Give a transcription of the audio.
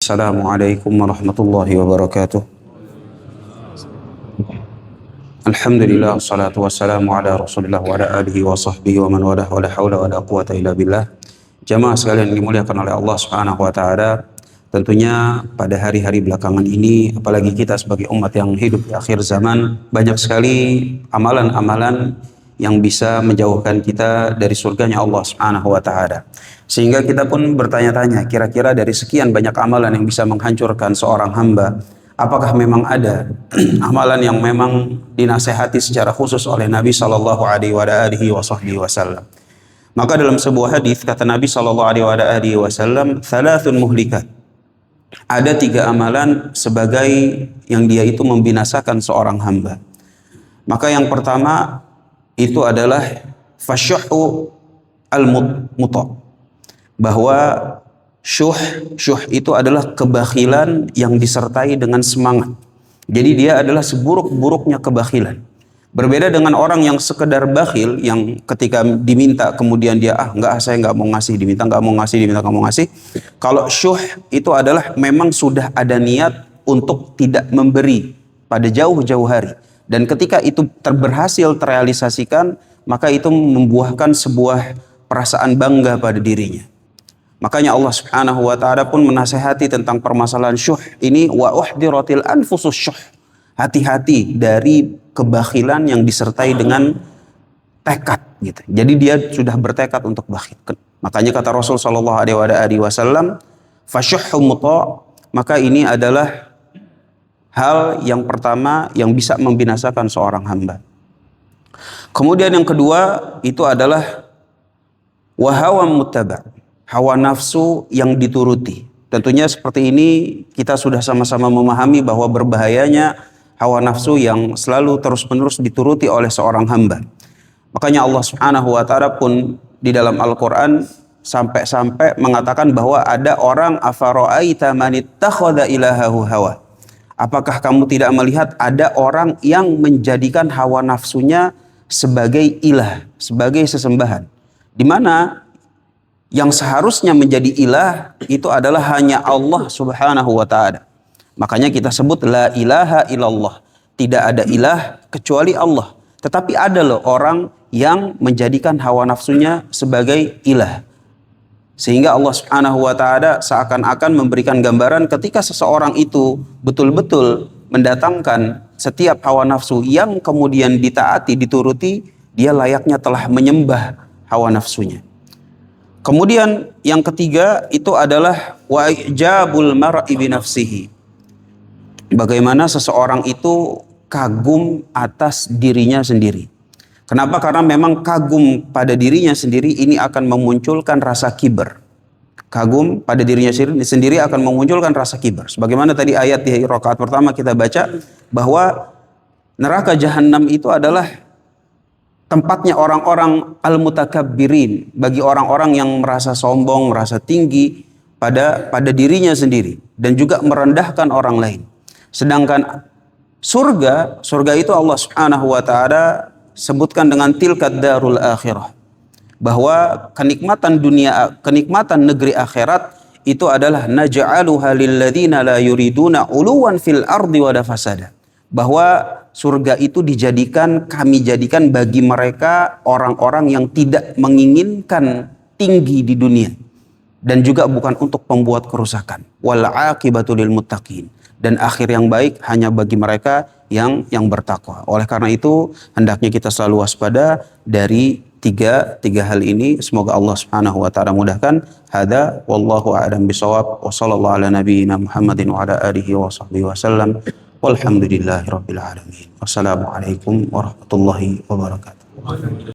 Assalamualaikum warahmatullahi wabarakatuh. Alhamdulillah, wassalatu wassalamu ala rasulillah wa ala alihi wa sahbihi wa man walah, wa la hawla wa la quwata illa billah. Jamaah sekalian dimuliakan oleh Allah subhanahu wa ta'ala, tentunya pada hari-hari belakangan ini, apalagi kita sebagai umat yang hidup di akhir zaman, banyak sekali amalan-amalan yang bisa menjauhkan kita dari surganya Allah subhanahu wa ta'ala. Sehingga kita pun bertanya-tanya, kira-kira dari sekian banyak amalan yang bisa menghancurkan seorang hamba, apakah memang ada amalan yang memang dinasehati secara khusus oleh Nabi sallallahu alaihi wasallam? Maka dalam sebuah hadis kata Nabi sallallahu alaihi wasallam, "Thalathun muhlikat." Ada 3 amalan sebagai yang dia itu membinasakan seorang hamba. Maka yang pertama itu adalah fasyuhu al-muta, bahwa syuh itu adalah kebakhilan yang disertai dengan semangat. Jadi dia adalah seburuk-buruknya kebakhilan. Berbeda dengan orang yang sekedar bakhil, yang ketika diminta kemudian dia saya nggak mau ngasih, diminta nggak mau ngasih. Kalau syuh itu adalah memang sudah ada niat untuk tidak memberi pada jauh-jauh hari. Dan ketika itu berhasil terrealisasikan, maka itu membuahkan sebuah perasaan bangga pada dirinya. Makanya Allah subhanahu wa ta'ala pun menasehati tentang permasalahan syuh ini, wa uhdiratil anfusus syuh. Hati-hati dari kebakhilan yang disertai dengan tekad gitu. Jadi dia sudah bertekad untuk bakhil. Makanya kata Rasul sallallahu alaihi wasallam, fasyuhhu muta', maka ini adalah hal yang pertama yang bisa membinasakan seorang hamba. Kemudian yang kedua itu adalah wahawa muttaba', hawa nafsu yang dituruti. Tentunya seperti ini kita sudah sama-sama memahami bahwa berbahayanya hawa nafsu yang selalu terus-menerus dituruti oleh seorang hamba. Makanya Allah Subhanahu wa ta'ala pun di dalam Al-Qur'an sampai mengatakan bahwa ada orang afara'aita man ittakhadha ilahahu hawa. Apakah kamu tidak melihat ada orang yang menjadikan hawa nafsunya sebagai ilah, sebagai sesembahan, di mana yang seharusnya menjadi ilah itu adalah hanya Allah subhanahu wa ta'ala. Makanya kita sebut la ilaha illallah. Tidak ada ilah kecuali Allah. Tetapi ada loh orang yang menjadikan hawa nafsunya sebagai ilah. Sehingga Allah subhanahu wa ta'ala seakan-akan memberikan gambaran ketika seseorang itu betul-betul mendatangkan setiap hawa nafsu yang kemudian ditaati, dituruti, dia layaknya telah menyembah hawa nafsunya. Kemudian yang ketiga itu adalah wa'ijabul mar'i binafsihi. Bagaimana seseorang itu kagum atas dirinya sendiri. Kenapa? Karena memang kagum pada dirinya sendiri ini akan memunculkan rasa kibar. Kagum pada dirinya sendiri akan memunculkan rasa kibar. Sebagaimana tadi ayat di rakaat pertama kita baca bahwa neraka jahanam itu adalah tempatnya orang-orang al-mutakabbirin, bagi orang-orang yang merasa sombong, merasa tinggi pada dirinya sendiri dan juga merendahkan orang lain. Sedangkan surga itu Allah Subhanahu wa ta'ala sebutkan dengan tilkad darul akhirah, bahwa kenikmatan negeri akhirat itu adalah naj'aluha lilladzina la yuriduna uluwan fil ardi wala fasada, bahwa surga itu kami jadikan bagi mereka orang-orang yang tidak menginginkan tinggi di dunia dan juga bukan untuk pembuat kerusakan. Wal aqibatu lil muttaqin, dan akhir yang baik hanya bagi mereka yang bertakwa. Oleh karena itu hendaknya kita selalu waspada dari tiga hal ini. Semoga Allah Subhanahu wa ta'ala mudahkan. Hada wallahu a'lam bishawab, wa sallallahu ala nabiyyina Muhammadin wa ala alihi wa sahbihi wasallam. Walhamdulillahi rabbil alamin. Wassalamualaikum warahmatullahi wabarakatuh.